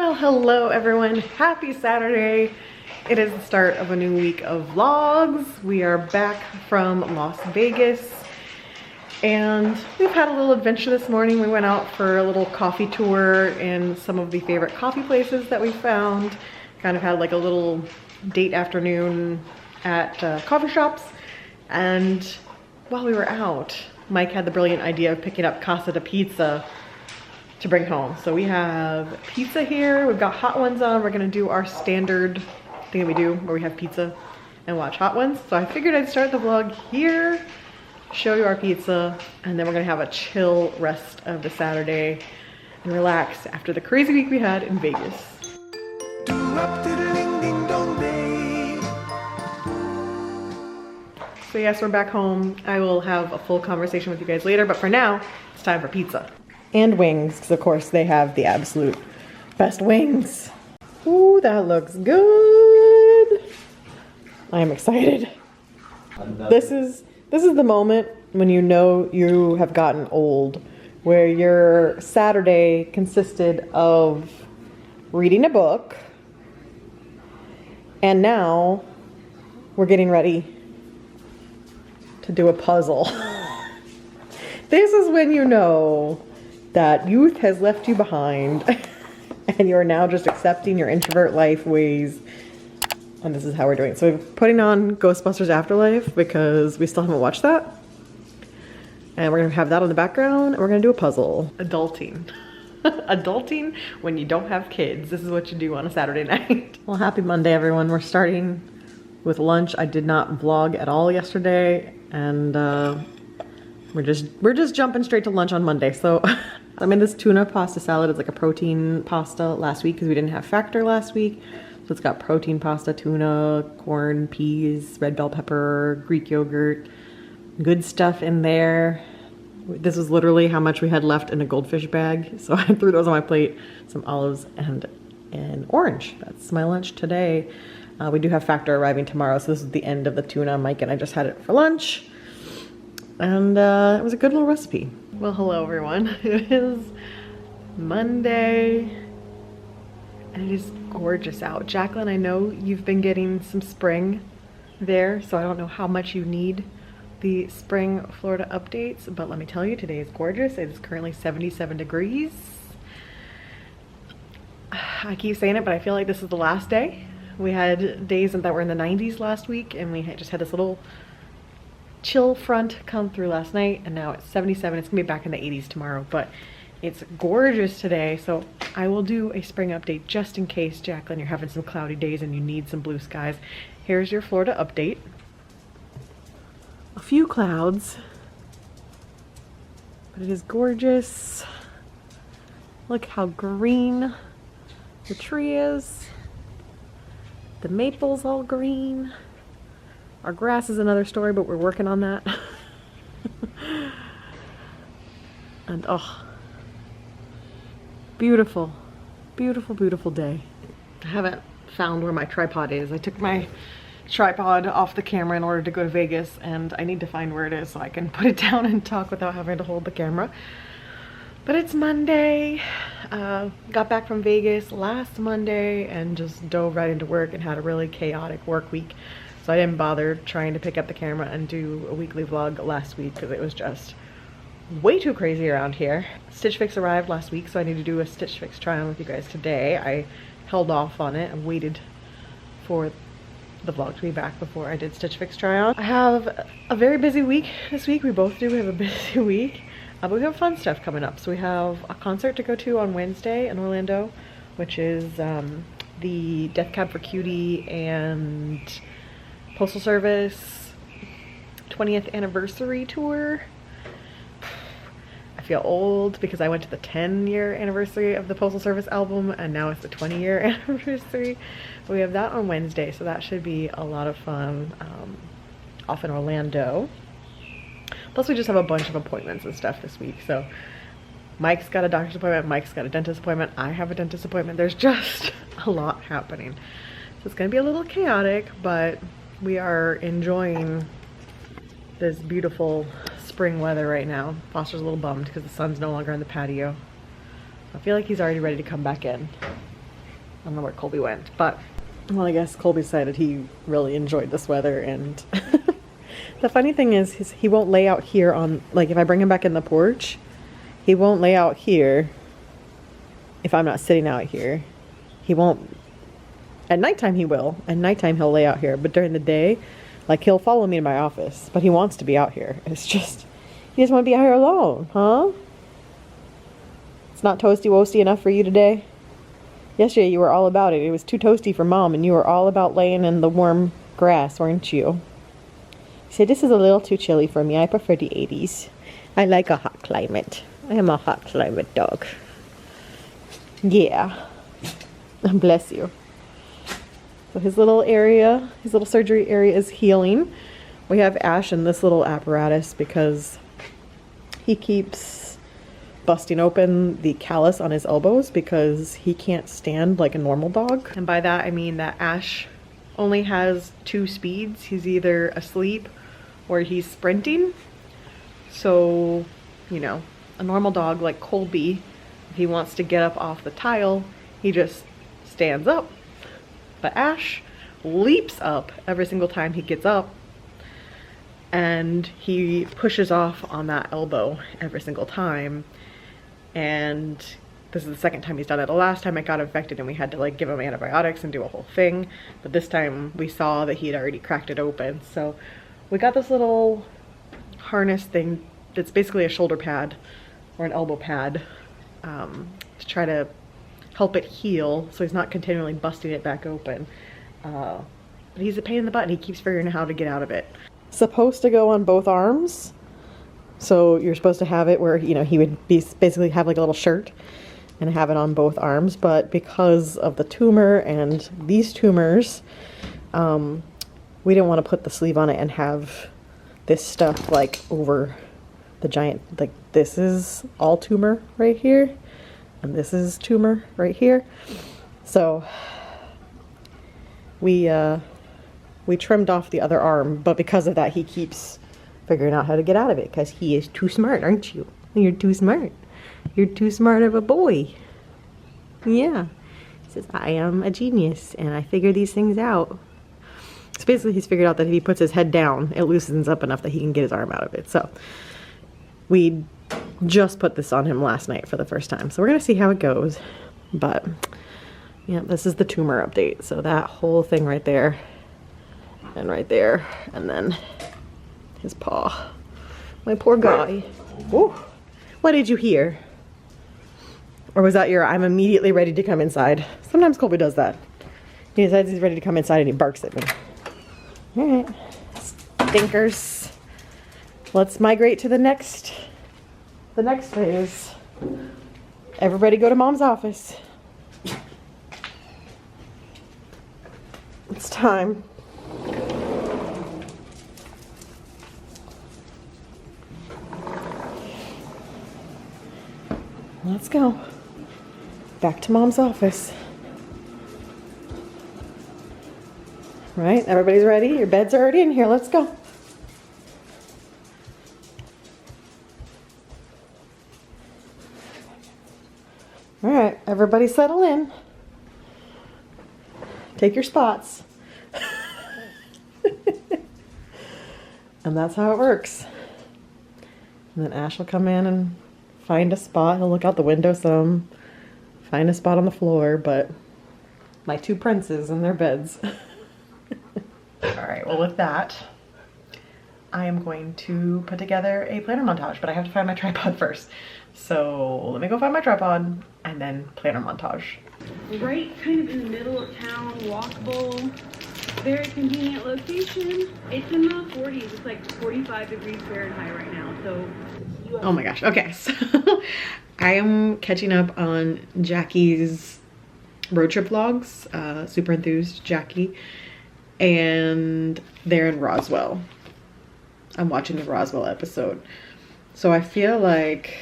Well, hello everyone. Happy Saturday. It is the start of a new week of vlogs. We are back from Las Vegas and we've had a little adventure this morning. We went out for a little coffee tour in some of the favorite coffee places that we found. Kind of had like a little date afternoon at coffee shops. And while we were out, Mike had the brilliant idea of picking up Casa Pizza to bring home. So we have pizza here. We've got hot ones on. We're gonna do our standard thing that we do where we have pizza and watch hot ones. So I figured I'd start the vlog here, show you our pizza, and then we're gonna have a chill rest of the Saturday and relax after the crazy week we had in Vegas. So yes, we're back home. I will have a full conversation with you guys later, but for now, it's time for pizza. And wings, because of course they have the absolute best wings. Ooh, that looks good. I am excited. This is the moment when you know you have gotten old, where your Saturday consisted of reading a book, and now we're getting ready to do a puzzle. This is when you know that youth has left you behind and you're now just accepting your introvert life ways. And this is how we're doing it. So we're putting on Ghostbusters Afterlife because we still haven't watched that. And we're gonna have that on the background and we're gonna do a puzzle. Adulting. Adulting when you don't have kids. This is what you do on a Saturday night. Well, happy Monday, everyone. We're starting with lunch. I did not vlog at all yesterday, and we're just jumping straight to lunch on Monday. So I made this tuna pasta salad. It's like a protein pasta last week because we didn't have Factor last week. So it's got protein pasta, tuna, corn, peas, red bell pepper, Greek yogurt, good stuff in there. This is literally how much we had left in a goldfish bag. So I threw those on my plate, some olives and an orange. That's my lunch today. We do have Factor arriving tomorrow. So this is the end of the tuna. Mike and I just had it for lunch. And it was a good little recipe. Well, hello everyone. It is Monday and it is gorgeous out. Jacqueline, I know you've been getting some spring there, so I don't know how much you need the spring Florida updates, but let me tell you, today is gorgeous. It is currently 77 degrees. I keep saying it, but I feel like this is the last day. We had days that were in the 90s last week, and we just had this little chill front come through last night, and now it's 77. It's gonna be back in the 80s tomorrow, but it's gorgeous today. So I will do a spring update just in case, Jacqueline, you're having some cloudy days and you need some blue skies. Here's your Florida update. A few clouds, but it is gorgeous. Look how green the tree is. The maple's all green. Our grass is another story, but we're working on that. And oh, beautiful, beautiful, beautiful day. I haven't found where my tripod is. I took my tripod off the camera in order to go to Vegas, and I need to find where it is so I can put it down and talk without having to hold the camera. But it's Monday. Got back from Vegas last Monday and just dove right into work and had a really chaotic work week. So I didn't bother trying to pick up the camera and do a weekly vlog last week because it was just way too crazy around here. Stitch Fix arrived last week, so I need to do a Stitch Fix try on with you guys today. I held off on it and waited for the vlog to be back before I did Stitch Fix try on. I have a very busy week this week. We both do. We have a busy week. But we have fun stuff coming up. So we have a concert to go to on Wednesday in Orlando, which is the Death Cab for Cutie and Postal Service 20th anniversary tour. I feel old because I went to the 10-year anniversary of the Postal Service album and now it's the 20-year anniversary. But we have that on Wednesday, so that should be a lot of fun off in Orlando. Plus we just have a bunch of appointments and stuff this week. So Mike's got a doctor's appointment, Mike's got a dentist appointment, I have a dentist appointment. There's just a lot happening. So it's gonna be a little chaotic, but we are enjoying this beautiful spring weather right now. Foster's a little bummed because the sun's no longer on the patio. I feel like he's already ready to come back in. don't know where Colby went, but well, I guess Colby decided he really enjoyed this weather. And the funny thing is he won't lay out here on, like, if I bring him back in the porch, he won't lay out here if I'm not sitting out here. He won't. At nighttime he will. At nighttime he'll lay out here, but during the day, like, he'll follow me in my office, but he wants to be out here. It's just, he just want to be out here alone, huh? It's not toasty-woasty enough for you today? Yesterday you were all about it. It was too toasty for Mom, and you were all about laying in the warm grass, weren't you? You said, this is a little too chilly for me. I prefer the 80s. I like a hot climate. I am a hot climate dog. Yeah. Bless you. So his little area, his little surgery area is healing. We have Ash in this little apparatus because he keeps busting open the callus on his elbows because he can't stand like a normal dog. And by that I mean that Ash only has 2 speeds. He's either asleep or he's sprinting. So, you know, a normal dog like Colby, if he wants to get up off the tile, he just stands up. But Ash leaps up every single time he gets up, and he pushes off on that elbow every single time. And this is the second time he's done it. The last time it got infected and we had to like give him antibiotics and do a whole thing. But this time we saw that he'd already cracked it open. So we got this little harness thing that's basically a shoulder pad or an elbow pad to try to help it heal so he's not continually busting it back open. But he's a pain in the butt and he keeps figuring out how to get out of it. Supposed to go on both arms. So you're supposed to have it where, you know, he would be basically have like a little shirt and have it on both arms. But because of the tumor and these tumors, we didn't want to put the sleeve on it and have this stuff like over the giant, like this is all tumor right here. And this is tumor right here. So we trimmed off the other arm, but because of that, he keeps figuring out how to get out of it because he is too smart, aren't you? You're too smart. You're too smart of a boy. Yeah. He says, I am a genius and I figure these things out. So basically he's figured out that if he puts his head down, it loosens up enough that he can get his arm out of it. So we just put this on him last night for the first time. So we're going to see how it goes. But yeah, this is the tumor update. So that whole thing right there and right there, and then his paw. My poor guy. Ooh. What did you hear? Or was that your, I'm immediately ready to come inside? Sometimes Colby does that. He decides he's ready to come inside and he barks at me. All right, stinkers. Let's migrate to the next phase. Everybody go to Mom's office. It's time. Let's go. Back to Mom's office. Right, everybody's ready? Your beds are already in here. Let's go. All right, everybody settle in. Take your spots. And that's how it works. And then Ash will come in and find a spot. He'll look out the window some, find a spot on the floor, but my 2 princes in their beds. All right, well with that, I am going to put together a planner montage, but I have to find my tripod first. So let me go find my tripod and then planner montage. Right kind of in the middle of town, walkable, very convenient location. It's in the 40s, it's like 45 degrees Fahrenheit right now, so. Oh my gosh, okay, so I am catching up on Jackie's road trip vlogs, Super Enthused Jackie, and they're in Roswell. I'm watching the Roswell episode. So I feel like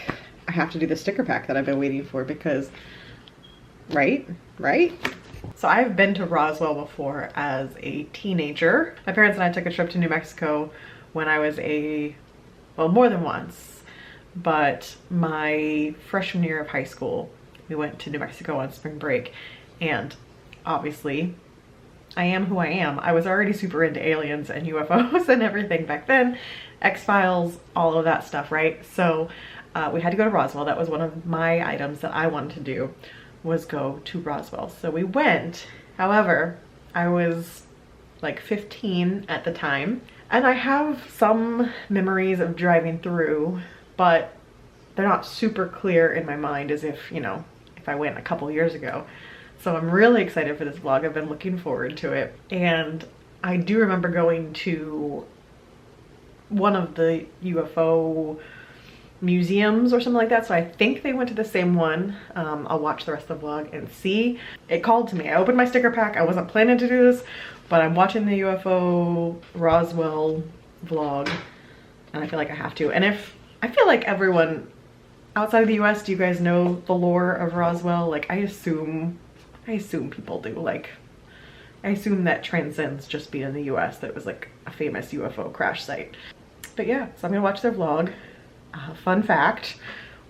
I have to do the sticker pack that I've been waiting for because, right? So I've been to Roswell before as a teenager. My parents and I took a trip to New Mexico when I was well, more than once. But my freshman year of high school, we went to New Mexico on spring break, and obviously, I am who I am. I was already super into aliens and UFOs and everything back then. X-Files, all of that stuff, right? So we had to go to Roswell. That was one of my items that I wanted to do, was go to Roswell. So we went. However, I was like 15 at the time, and I have some memories of driving through, but they're not super clear in my mind as if, you know, if I went a couple years ago. So I'm really excited for this vlog. I've been looking forward to it. And I do remember going to one of the UFO museums or something like that. So I think they went to the same one. I'll watch the rest of the vlog and see. It called to me. I opened my sticker pack. I wasn't planning to do this, but I'm watching the UFO Roswell vlog and I feel like I have to. And if I feel like everyone outside of the US, do you guys know the lore of Roswell? Like, I assume people do. Like, I assume that transcends just being in the US, that it was like a famous UFO crash site. But yeah, so I'm gonna watch their vlog. Fun fact,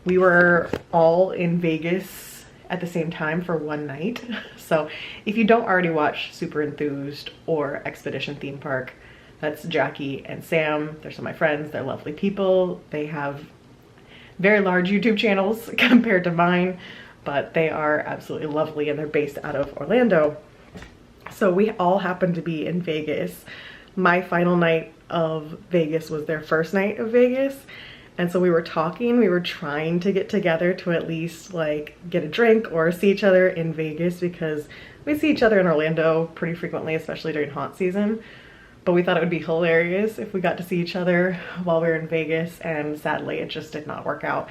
we were all in Vegas at the same time for one night. So if you don't already watch Super Enthused or Expedition Theme Park, that's Jackie and Sam. They're some of my friends. They're lovely people. They have very large YouTube channels compared to mine, but they are absolutely lovely and they're based out of Orlando. So we all happened to be in Vegas. My final night of Vegas was their first night of Vegas. And so we were talking, we were trying to get together to at least like get a drink or see each other in Vegas, because we see each other in Orlando pretty frequently, especially during haunt season. But we thought it would be hilarious if we got to see each other while we were in Vegas, and sadly it just did not work out.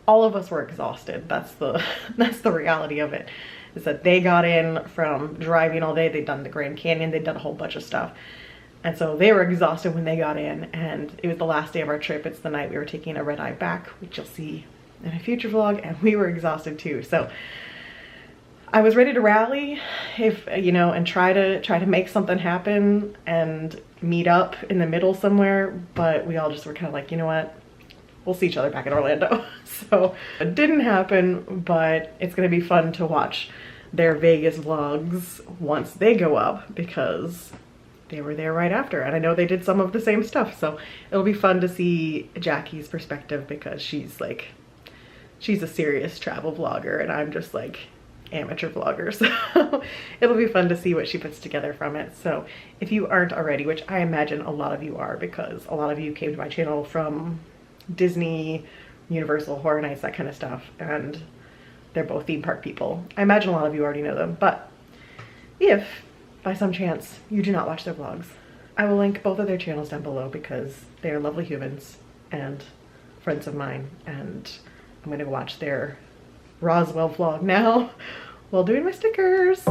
All of us were exhausted. That's the reality of it, is that they got in from driving all day. They'd done the Grand Canyon, they'd done a whole bunch of stuff. And so they were exhausted when they got in, and it was the last day of our trip. It's the night we were taking a red eye back, which you'll see in a future vlog, and we were exhausted too. So I was ready to rally, if you know, and try to make something happen and meet up in the middle somewhere, but we all just were kind of like, you know what, we'll see each other back in Orlando. So it didn't happen, but it's gonna be fun to watch their Vegas vlogs once they go up, because they were there right after, and I know they did some of the same stuff. So it'll be fun to see Jackie's perspective, because she's a serious travel vlogger and I'm just like amateur vlogger. So it'll be fun to see what she puts together from it. So if you aren't already, which I imagine a lot of you are, because a lot of you came to my channel from Disney, Universal, Horror Nights, that kind of stuff, and they're both theme park people. I imagine a lot of you already know them, but if by some chance you do not watch their vlogs, I will link both of their channels down below, because they are lovely humans and friends of mine, and I'm gonna watch their Roswell vlog now while doing my stickers.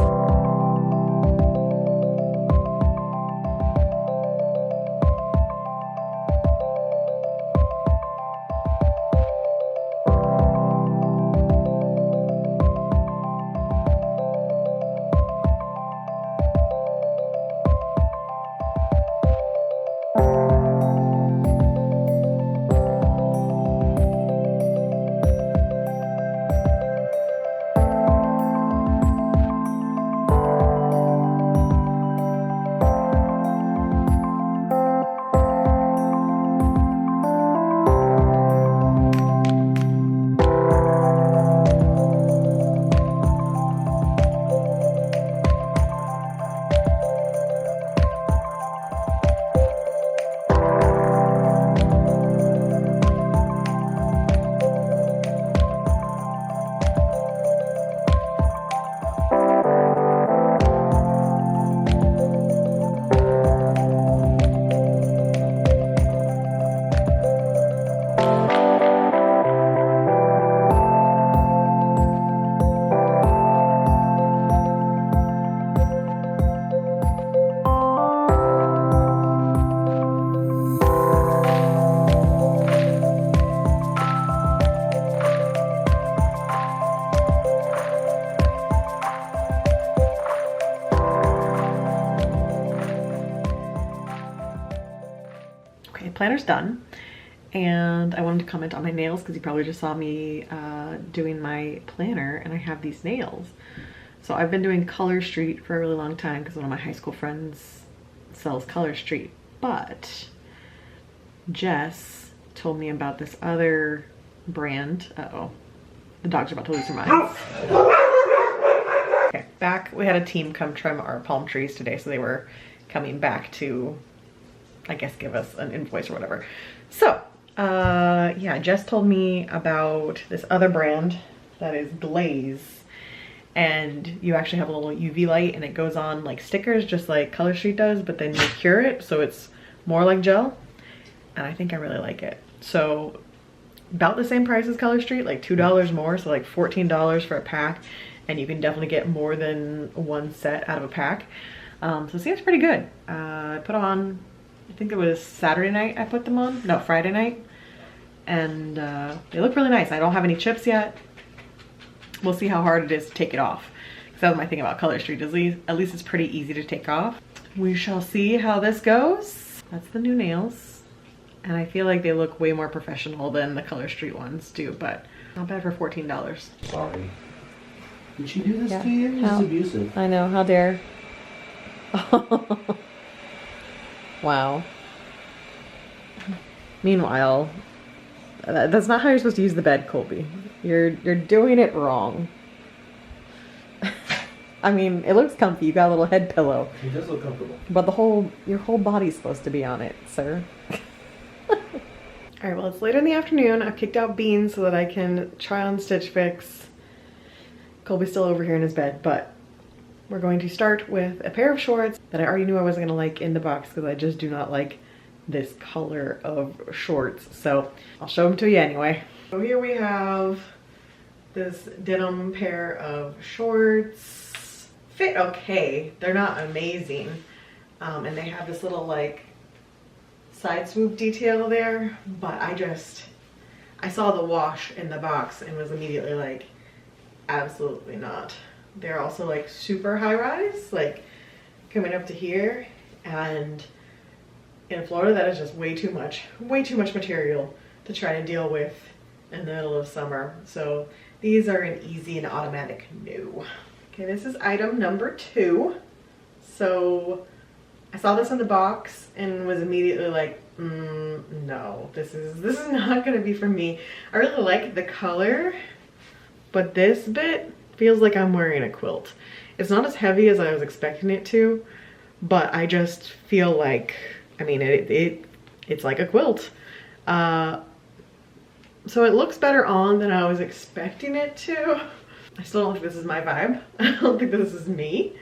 Planner's done, and I wanted to comment on my nails, because you probably just saw me doing my planner, and I have these nails. So I've been doing Color Street for a really long time because one of my high school friends sells Color Street, but Jess told me about this other brand. Uh-oh, the dogs are about to lose their minds. Okay, back, we had a team come trim our palm trees today, so they were coming back to, I guess, give us an invoice or whatever. So, yeah, Jess told me about this other brand that is Glaze. And you actually have a little UV light and it goes on like stickers, just like Color Street does, but then you cure it so it's more like gel. And I think I really like it. So about the same price as Color Street, like $2 more, so like $14 for a pack. And you can definitely get more than one set out of a pack. So it seems pretty good. I put on, I think it was Saturday night I put them on, no, Friday night. And they look really nice. I don't have any chips yet. We'll see how hard it is to take it off. Because that was my thing about Color Street. At least it's pretty easy to take off. We shall see how this goes. That's the new nails. And I feel like they look way more professional than the Color Street ones do, but not bad for $14. Sorry. Did she do this to you? This is abusive. I know, how dare. Wow. Meanwhile, that's not how you're supposed to use the bed, Colby. You're doing it wrong. I mean, it looks comfy. You got a little head pillow. It does look comfortable. But your whole body's supposed to be on it, sir. Alright, well, it's later in the afternoon. I've kicked out Beans so that I can try on Stitch Fix. Colby's still over here in his bed, but we're going to start with a pair of shorts that I already knew I wasn't going to like in the box because I just do not like this color of shorts. So I'll show them to you anyway. So here we have this denim pair of shorts. Fit okay. They're not amazing. And they have this little like side swoop detail there, but I saw the wash in the box and was immediately like, absolutely not. They're also like super high rise, like coming up to here, and in Florida that is just way too much material to try to deal with in the middle of summer. So these are an easy and automatic no. Okay, this is item number 2. So I saw this in the box and was immediately like, no, this is not gonna be for me. I really like the color, but this bit feels like I'm wearing a quilt. It's not as heavy as I was expecting it to, but I just feel like, I mean, it's like a quilt. So it looks better on than I was expecting it to. I still don't think this is my vibe. I don't think this is me,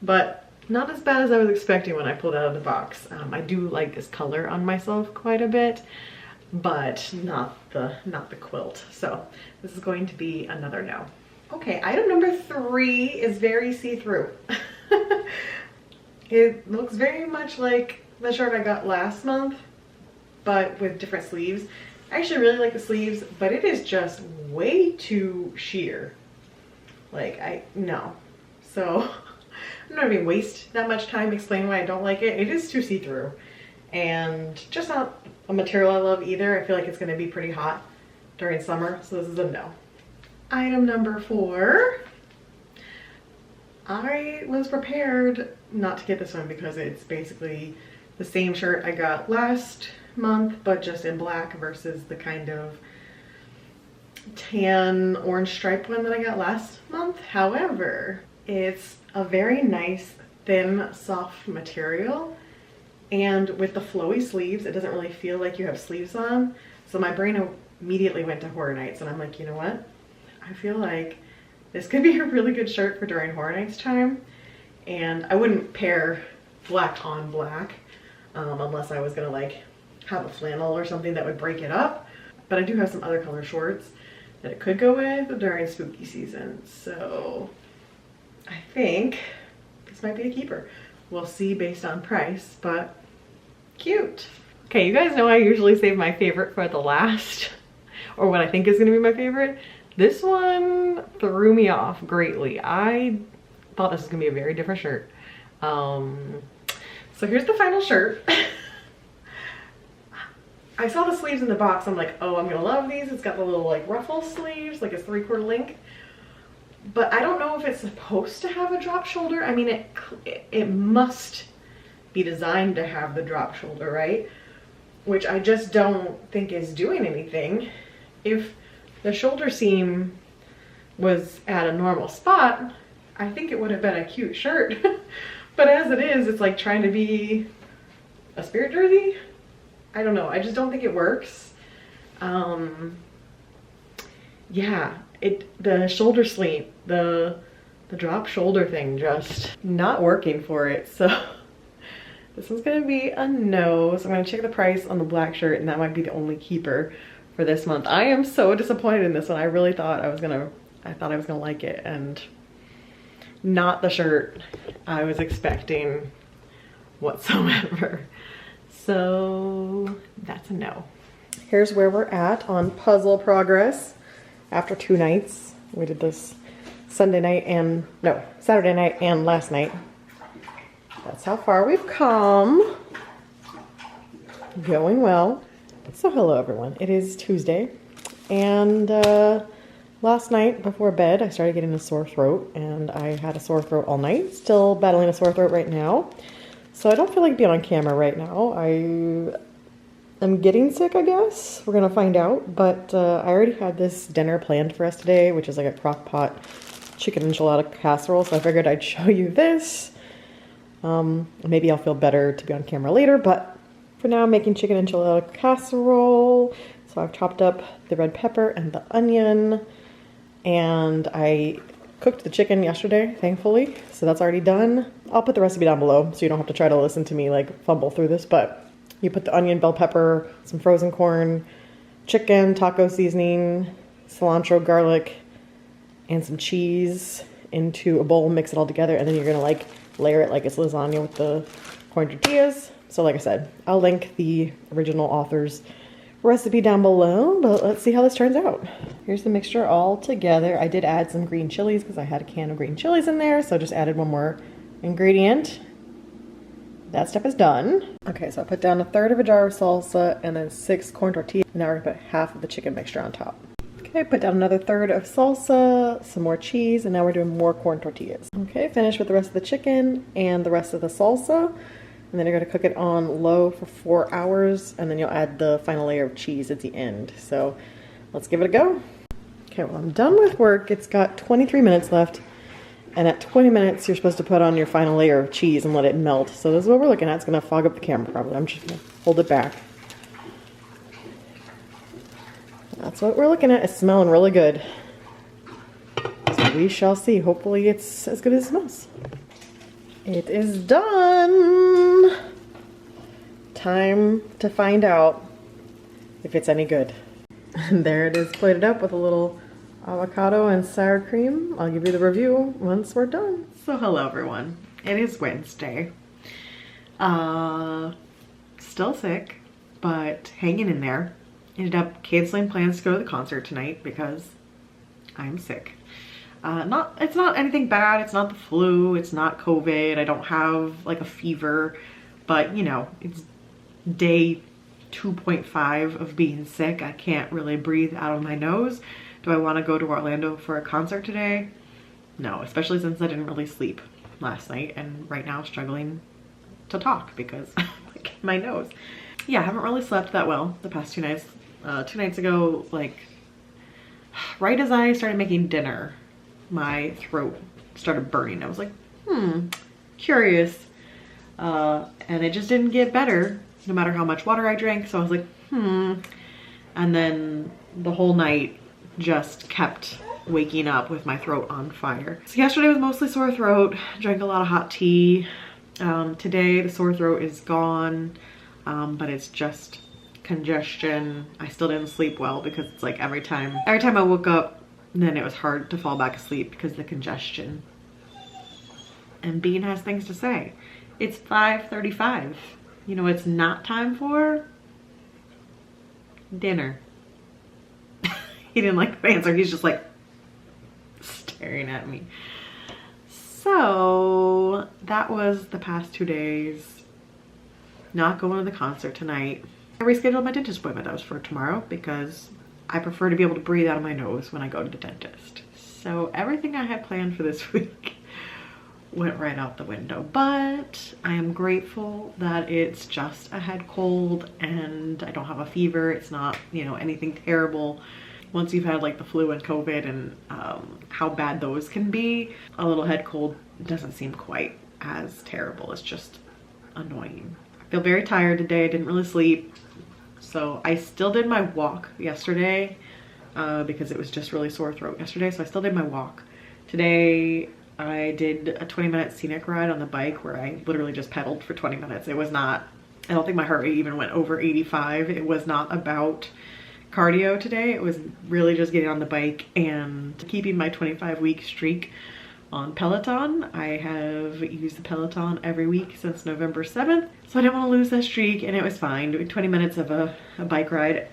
but not as bad as I was expecting when I pulled it out of the box. I do like this color on myself quite a bit, but not the quilt. So this is going to be another no. Okay, item number 3 is very see-through. It looks very much like the shirt I got last month, but with different sleeves. I actually really like the sleeves, but it is just way too sheer. Like, no. So I'm not even waste that much time explaining why I don't like it. It is too see-through and just not a material I love either. I feel like it's going to be pretty hot during summer, so this is a no. Item number 4. I was prepared not to get this one because it's basically the same shirt I got last month, but just in black versus the kind of tan orange stripe one that I got last month. However, it's a very nice, thin, soft material, and with the flowy sleeves, it doesn't really feel like you have sleeves on. So my brain immediately went to Horror Nights, and I'm like, you know what? I feel like this could be a really good shirt for during Horror Nights time, and I wouldn't pair black on black unless I was gonna like have a flannel or something that would break it up. But I do have some other color shorts that it could go with during spooky season, so I think this might be a keeper. We'll see based on price, but cute. Okay, you guys know I usually save my favorite for the last, or what I think is gonna be my favorite. This one threw me off greatly. I thought this was gonna be a very different shirt. So here's the final shirt. I saw the sleeves in the box. I'm like, oh, I'm gonna love these. It's got the little like ruffle sleeves, like it's 3/4 length. but I don't know if it's supposed to have a drop shoulder. I mean, it must be designed to have the drop shoulder, right? Which I just don't think is doing anything. If the shoulder seam was at a normal spot, I think it would have been a cute shirt. But as it is, it's like trying to be a spirit jersey. I don't know, I just don't think it works. Yeah, the shoulder sleeve, the drop shoulder thing, just not working for it. So this one's gonna be a no. So I'm gonna check the price on the black shirt, and that might be the only keeper for this month. I am so disappointed in this one. I really thought I thought I was gonna like it, and not the shirt I was expecting whatsoever. So that's a no. Here's where we're at on puzzle progress after 2 nights. We did this Saturday night and last night. That's how far we've come. Going well. So hello everyone. It is Tuesday, and last night before bed I started getting a sore throat, and I had a sore throat all night. Still battling a sore throat right now. So I don't feel like being on camera right now. I'm getting sick, I guess. We're gonna find out, but I already had this dinner planned for us today, which is like a crock pot chicken enchilada casserole, so I figured I'd show you this. Maybe I'll feel better to be on camera later, but for now I'm making chicken enchilada casserole. So I've chopped up the red pepper and the onion, and I cooked the chicken yesterday, thankfully, so that's already done. I'll put the recipe down below so you don't have to try to listen to me like fumble through this, but you put the onion, bell pepper, some frozen corn, chicken, taco seasoning, cilantro, garlic, and some cheese into a bowl, mix it all together, and then you're gonna like layer it like it's lasagna with the corn tortillas. So like I said, I'll link the original author's recipe down below, but let's see how this turns out. Here's the mixture all together. I did add some green chilies because I had a can of green chilies in there, so I just added one more ingredient. That step is done. Okay, so I put down 1/3 of a jar of salsa and then 6 corn tortillas. Now we're gonna put half of the chicken mixture on top. Okay, put down another 1/3 of salsa, some more cheese, and now we're doing more corn tortillas. Okay, finish with the rest of the chicken and the rest of the salsa. And then you're gonna cook it on low for 4 hours, and then you'll add the final layer of cheese at the end. So let's give it a go. Okay, well, I'm done with work. It's got 23 minutes left. And at 20 minutes, you're supposed to put on your final layer of cheese and let it melt. So this is what we're looking at. It's gonna fog up the camera probably. I'm just gonna hold it back. That's what we're looking at. It's smelling really good. So we shall see. Hopefully it's as good as it smells. It is done. Time to find out if it's any good. And there it is, plated up with a little avocado and sour cream. I'll give you the review once we're done. So hello everyone. It is Wednesday. Still sick, but hanging in there. Ended up canceling plans to go to the concert tonight because I'm sick. It's not anything bad. It's not the flu. It's not COVID. I don't have like a fever, but you know, it's day 2.5 of being sick. I can't really breathe out of my nose. Do I want to go to Orlando for a concert today? No, especially since I didn't really sleep last night and right now struggling to talk because like my nose. Yeah, I haven't really slept that well the past 2 nights. 2 nights ago, like right as I started making dinner, my throat started burning. I was like, curious. And it just didn't get better no matter how much water I drank. So I was like, And then the whole night just kept waking up with my throat on fire. So yesterday was mostly sore throat, drank a lot of hot tea. Today the sore throat is gone, but it's just congestion. I still didn't sleep well because it's like every time I woke up, then it was hard to fall back asleep because of the congestion. And Bean has things to say. It's 5:35. You know, it's not time for dinner. He didn't like the answer. He's just like staring at me. So that was the past 2 days. Not going to the concert tonight. I rescheduled my dentist appointment. That was for tomorrow because I prefer to be able to breathe out of my nose when I go to the dentist. So everything I had planned for this week went right out the window, but I am grateful that it's just a head cold and I don't have a fever. It's not, you know, anything terrible. Once you've had like the flu and COVID and how bad those can be, a little head cold doesn't seem quite as terrible. It's just annoying. I feel very tired today. I didn't really sleep. So I still did my walk yesterday because it was just really sore throat yesterday. So I still did my walk. Today I did a 20-minute scenic ride on the bike where I literally just pedaled for 20 minutes. It was not, I don't think my heart rate even went over 85. It was not about cardio today. It was really just getting on the bike and keeping my 25-week streak on Peloton. I have used the Peloton every week since November 7th, so I didn't want to lose that streak, and it was fine doing 20 minutes of a bike ride.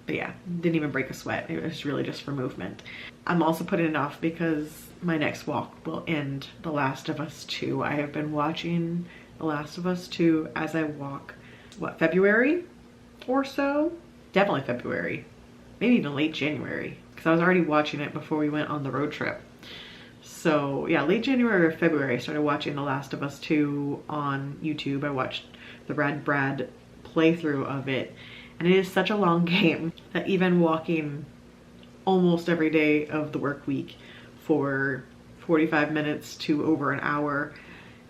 But yeah, didn't even break a sweat. It was really just for movement. I'm also putting it off because my next walk will end The Last of Us 2. I have been watching The Last of Us 2 as I walk, what, February or so? Definitely February, maybe even late January, because I was already watching it before we went on the road trip. So yeah, late January or February, I started watching The Last of Us 2 on YouTube. I watched the Red Brad playthrough of it, and it is such a long game that even walking almost every day of the work week for 45 minutes to over an hour,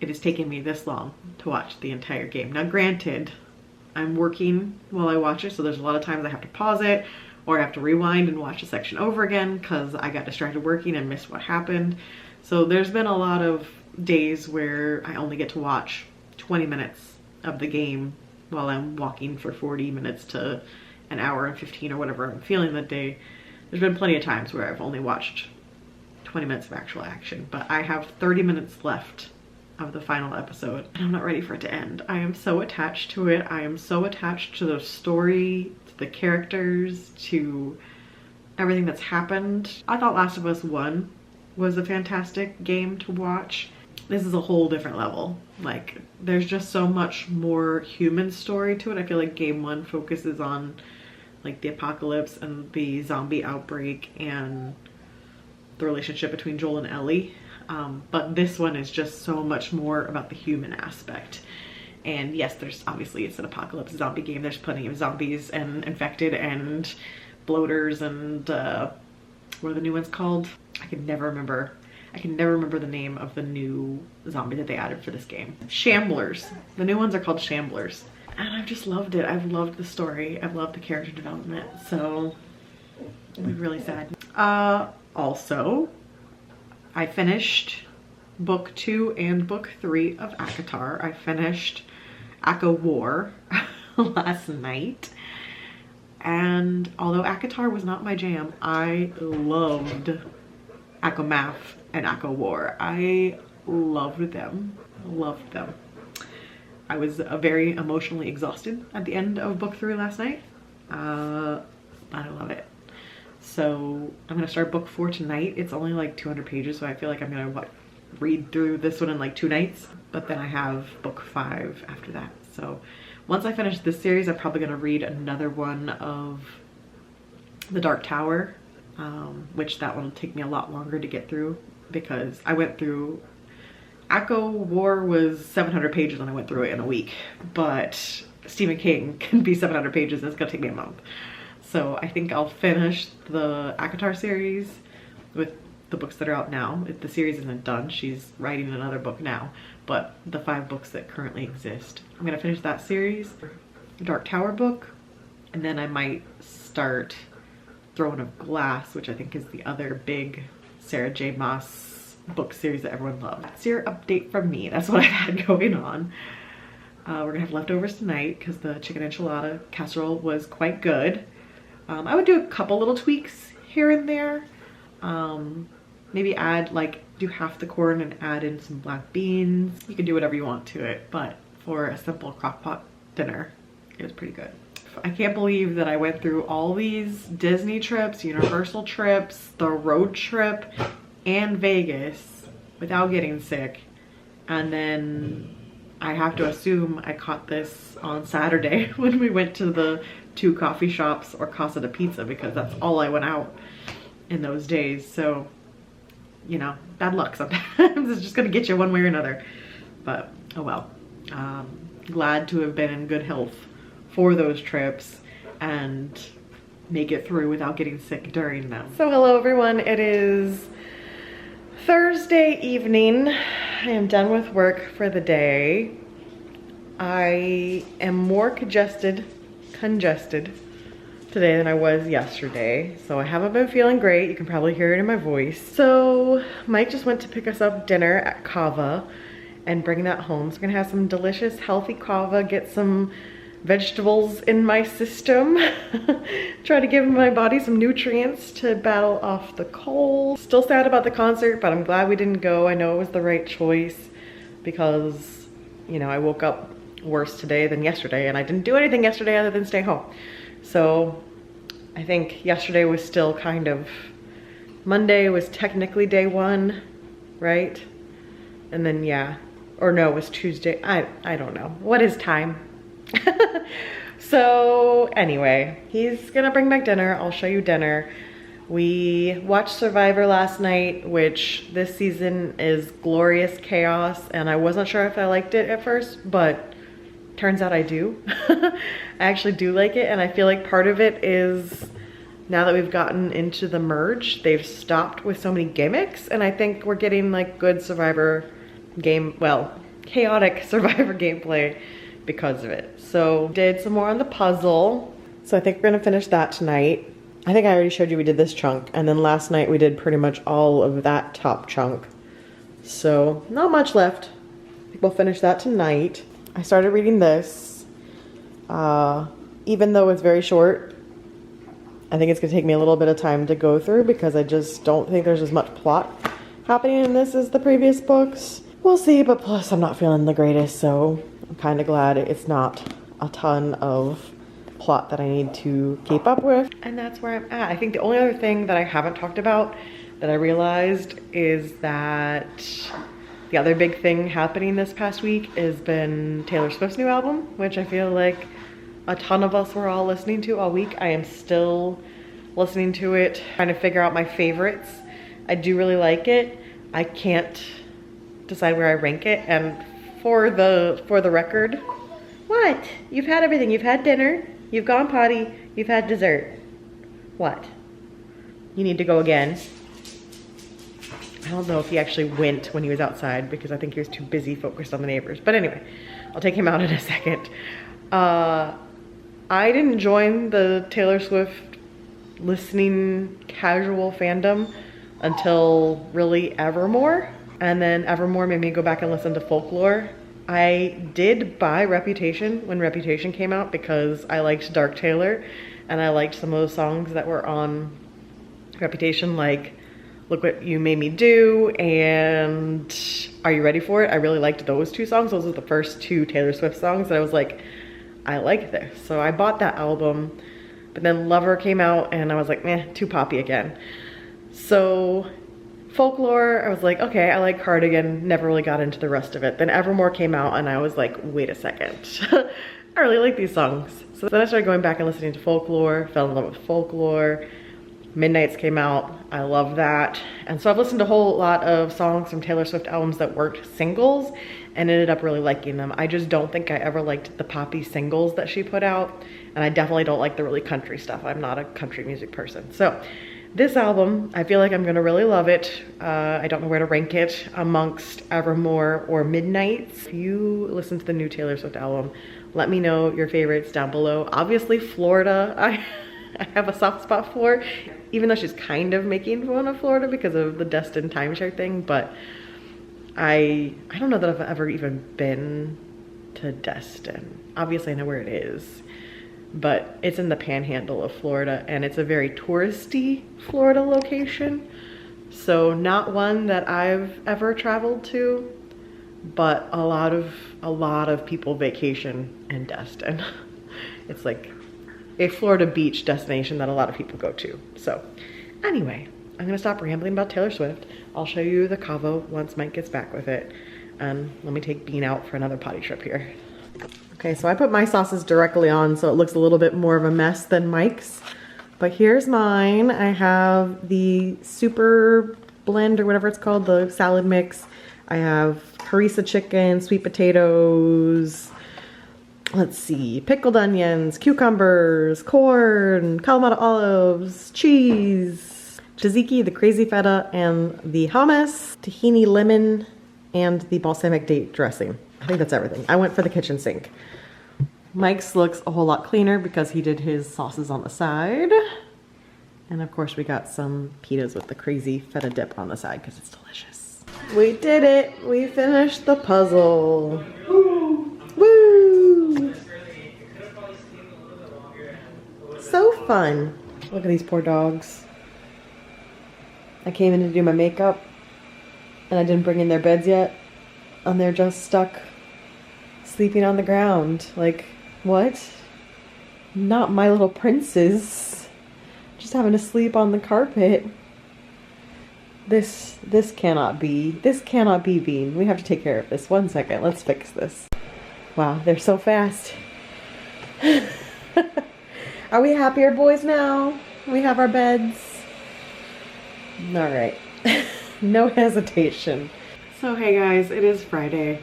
it has taken me this long to watch the entire game. Now granted, I'm working while I watch it, so there's a lot of times I have to pause it or I have to rewind and watch a section over again because I got distracted working and missed what happened. So there's been a lot of days where I only get to watch 20 minutes of the game while I'm walking for 40 minutes to an hour and 15 or whatever I'm feeling that day. There's been plenty of times where I've only watched 20 minutes of actual action, but I have 30 minutes left of the final episode and I'm not ready for it to end. I am so attached to it. I am so attached to the story, to the characters, to everything that's happened. I thought Last of Us 1 was a fantastic game to watch. This is a whole different level. Like, there's just so much more human story to it. I feel like game 1 focuses on like the apocalypse and the zombie outbreak and the relationship between Joel and Ellie. But this one is just so much more about the human aspect. And yes, there's obviously, it's an apocalypse zombie game. There's plenty of zombies and infected and bloaters and what are the new ones called? I can never remember the name of the new zombie that they added for this game. Shamblers. The new ones are called Shamblers. And I've just loved it. I've loved the story. I've loved the character development. So it was really sad. Also, I finished book 2 and book 3 of ACOTAR. I finished ACO War last night. And although ACOTAR was not my jam, I loved ACO Math and ACO War. I loved them. Loved them. I was very emotionally exhausted at the end of book 3 last night. I love it. So I'm gonna start book 4 tonight. It's only like 200 pages, so I feel like I'm gonna read through this one in like 2 nights. But then I have book 5 after that. So once I finish this series, I'm probably gonna read another one of The Dark Tower, which that one will take me a lot longer to get through because I went through ACO War was 700 pages and I went through it in a week, but Stephen King can be 700 pages and it's gonna take me a month. So I think I'll finish the ACOTAR series with the books that are out now. The series isn't done, she's writing another book now, but the 5 books that currently exist. I'm gonna finish that series, Dark Tower book, and then I might start Throne of Glass, which I think is the other big Sarah J. Maas book series that everyone loves. That's your update from me. That's what I've had going on. We're gonna have leftovers tonight because the chicken enchilada casserole was quite good. I would do a couple little tweaks here and there. Maybe add, like, do half the corn and add in some black beans. You can do whatever you want to it, but for a simple crock-pot dinner, it was pretty good. I can't believe that I went through all these Disney trips, Universal trips, the road trip, and Vegas without getting sick. And then I have to assume I caught this on Saturday when we went to the 2 coffee shops or Casa de Pizza because that's all I went out in those days. So you know, bad luck sometimes. It's just gonna get you one way or another. But, oh well. Glad to have been in good health for those trips and make it through without getting sick during them. So hello everyone, it is Thursday evening. I am done with work for the day. I am more congested today than I was yesterday. So I haven't been feeling great. You can probably hear it in my voice. So Mike just went to pick us up dinner at Kava and bring that home. So we're gonna have some delicious, healthy kava, get some vegetables in my system, try to give my body some nutrients to battle off the cold. Still sad about the concert, but I'm glad we didn't go. I know it was the right choice because, you know, I woke up worse today than yesterday and I didn't do anything yesterday other than stay home. So I think yesterday was still kind of, Monday was technically day one, right? And then yeah, or no, it was Tuesday. I don't know. What is time? So anyway, he's gonna bring back dinner. I'll show you dinner. We watched Survivor last night, which this season is glorious chaos, and I wasn't sure if I liked it at first, but turns out I do. I actually do like it, and I feel like part of it is now that we've gotten into the merge, they've stopped with so many gimmicks, and I think we're getting like good Survivor game, well, chaotic Survivor gameplay because of it. So did some more on the puzzle. So I think we're gonna finish that tonight. I think I already showed you we did this chunk, and then last night we did pretty much all of that top chunk. So not much left. I think we'll finish that tonight. I started reading this. Even though it's very short, I think it's gonna take me a little bit of time to go through because I just don't think there's as much plot happening in this as the previous books. We'll see, but plus I'm not feeling the greatest, so I'm kind of glad it's not a ton of plot that I need to keep up with. And that's where I'm at. I think the only other thing that I haven't talked about that I realized is that the other big thing happening this past week has been Taylor Swift's new album, which I feel like a ton of us were all listening to all week. I am still listening to it, trying to figure out my favorites. I do really like it. I can't decide where I rank it, and for the record, what? You've had everything. You've had dinner, you've gone potty, you've had dessert. What? You need to go again. I don't know if he actually went when he was outside because I think he was too busy focused on the neighbors. But anyway, I'll take him out in a second. I didn't join the Taylor Swift listening casual fandom until really Evermore. And then Evermore made me go back and listen to Folklore. I did buy Reputation when Reputation came out because I liked Dark Taylor and I liked some of those songs that were on Reputation, like Look What You Made Me Do and Are You Ready For It? I really liked those two songs. Those were the first two Taylor Swift songs that I was like, I like this. So I bought that album, but then Lover came out and I was like, meh, too poppy again. So Folklore, I was like, okay, I like Cardigan, never really got into the rest of it. Then Evermore came out and I was like, wait a second. I really like these songs. So then I started going back and listening to Folklore, fell in love with Folklore. Midnights came out, I love that. And so I've listened to a whole lot of songs from Taylor Swift albums that weren't singles and ended up really liking them. I just don't think I ever liked the poppy singles that she put out. And I definitely don't like the really country stuff. I'm not a country music person. So this album, I feel like I'm gonna really love it. I don't know where to rank it amongst Evermore or Midnights. If you listen to the new Taylor Swift album, let me know your favorites down below. Obviously Florida, I have a soft spot for, even though she's kind of making fun of Florida because of the Destin timeshare thing, but I don't know that I've ever even been to Destin. Obviously I know where it is, but it's in the panhandle of Florida and it's a very touristy Florida location. So not one that I've ever traveled to, but a lot of people vacation in Destin. It's like a Florida beach destination that a lot of people go to. So anyway, I'm gonna stop rambling about Taylor Swift. I'll show you the Cavo once Mike gets back with it. And let me take Bean out for another potty trip here. Okay, so I put my sauces directly on so it looks a little bit more of a mess than Mike's. But here's mine. I have the super blend or whatever it's called, the salad mix. I have harissa chicken, sweet potatoes, let's see, pickled onions, cucumbers, corn, Kalamata olives, cheese, tzatziki, the crazy feta, and the hummus, tahini lemon, and the balsamic date dressing. I think that's everything. I went for the kitchen sink. Mike's looks a whole lot cleaner because he did his sauces on the side. And of course we got some pitas with the crazy feta dip on the side because it's delicious. We did it! We finished the puzzle. Woo! So fun. Look at these poor dogs. I came in to do my makeup and I didn't bring in their beds yet. And they're just stuck sleeping on the ground. Like, what? Not My Little Princes. Just having to sleep on the carpet. This cannot be. This cannot be Bean. We have to take care of this. 1 second. Let's fix this. Wow, they're so fast. Are we happier boys now? We have our beds. All right. No hesitation. So hey guys, it is Friday.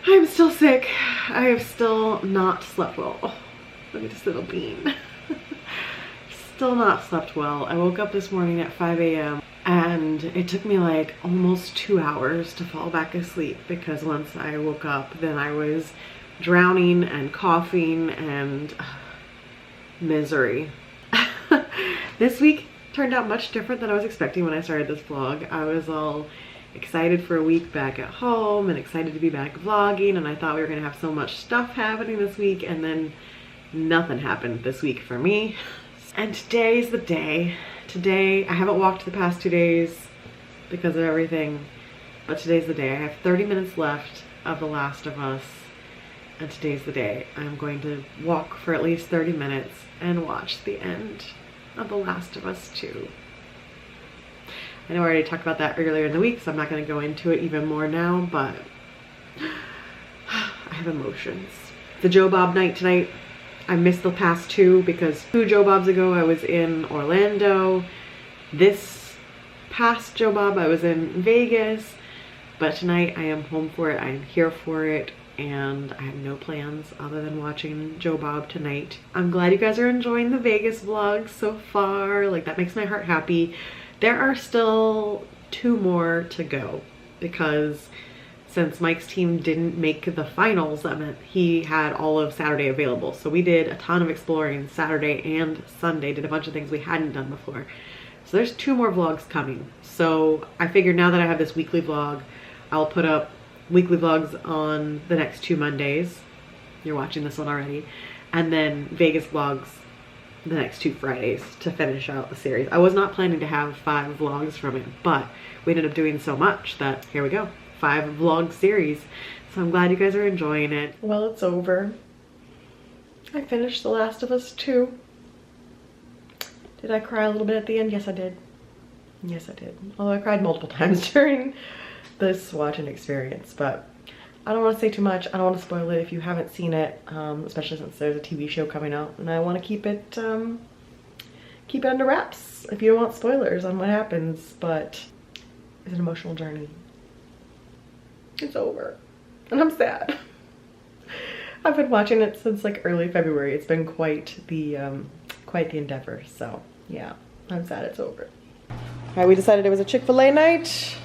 I'm still sick. I have still not slept well. Oh, look at this little Bean. Still not slept well. I woke up this morning at 5 a.m. and it took me like almost 2 hours to fall back asleep because once I woke up, then I was drowning and coughing and misery. This week turned out much different than I was expecting when I started this vlog. I was all excited for a week back at home and excited to be back vlogging, and I thought we were gonna have so much stuff happening this week, and then nothing happened this week for me. And today's the day. Today, I haven't walked the past 2 days because of everything, but today's the day. I have 30 minutes left of The Last of Us, and today's the day. I'm going to walk for at least 30 minutes and watch the end of The Last of Us 2. I know I already talked about that earlier in the week, so I'm not going to go into it even more now, but I have emotions. The Joe Bob night tonight. I missed the past two because 2 Joe Bobs ago I was in Orlando. This past Joe Bob I was in Vegas, but tonight I am home for it. I am here for it, and I have no plans other than watching Joe Bob tonight. I'm glad you guys are enjoying the Vegas vlog so far. Like, that makes my heart happy. There are still 2 more to go because since Mike's team didn't make the finals, that meant he had all of Saturday available. So we did a ton of exploring Saturday and Sunday, did a bunch of things we hadn't done before. So there's 2 more vlogs coming. So I figured now that I have this weekly vlog, I'll put up weekly vlogs on the next 2 Mondays. You're watching this one already. And then Vegas vlogs the next 2 Fridays to finish out the series. I was not planning to have 5 vlogs from it, but we ended up doing so much that here we go. 5 vlog series. So I'm glad you guys are enjoying it. Well, it's over. I finished The Last of Us 2. Did I cry a little bit at the end? Yes, I did. Yes, I did. Although I cried multiple times during this watching experience, but I don't want to say too much. I don't want to spoil it if you haven't seen it, especially since there's a TV show coming out, and I want to keep it under wraps if you don't want spoilers on what happens. But it's an emotional journey. It's over, and I'm sad. I've been watching it since like early February. It's been quite the endeavor. So yeah, I'm sad it's over. All right, we decided it was a Chick-fil-A night.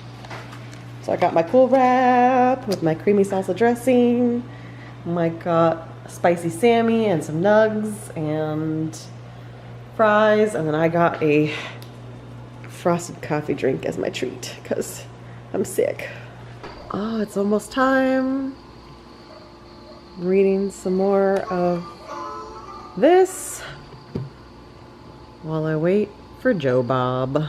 So I got my cool wrap with my creamy salsa dressing. Mike got a spicy Sammy and some nugs and fries, and then I got a frosted coffee drink as my treat because I'm sick. Oh, it's almost time. I'm reading some more of this while I wait for Joe Bob.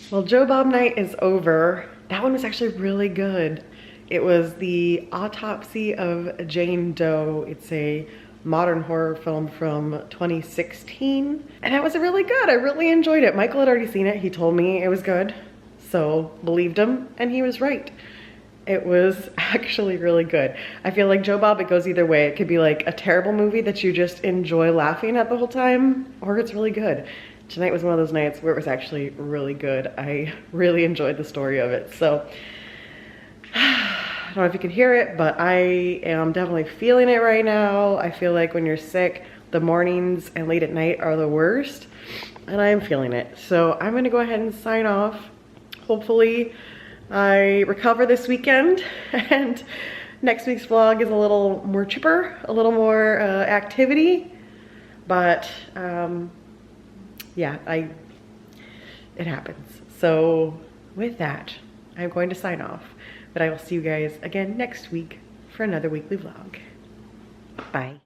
Well, Joe Bob night is over. That one was actually really good. It was the Autopsy of Jane Doe. It's a modern horror film from 2016. And it was really good. I really enjoyed it. Michael had already seen it. He told me it was good. So believed him, and he was right. It was actually really good. I feel like Joe Bob, it goes either way. It could be like a terrible movie that you just enjoy laughing at the whole time, or it's really good. tonight was one of those nights where it was actually really good. I really enjoyed the story of it. So I don't know if you can hear it, but I am definitely feeling it right now. I feel like when you're sick, the mornings and late at night are the worst, and I am feeling it. So I'm gonna go ahead and sign off. Hopefully I recover this weekend and next week's vlog is a little more chipper, a little more activity, but yeah, it happens. So with that, I'm going to sign off, but I will see you guys again next week for another weekly vlog. Bye.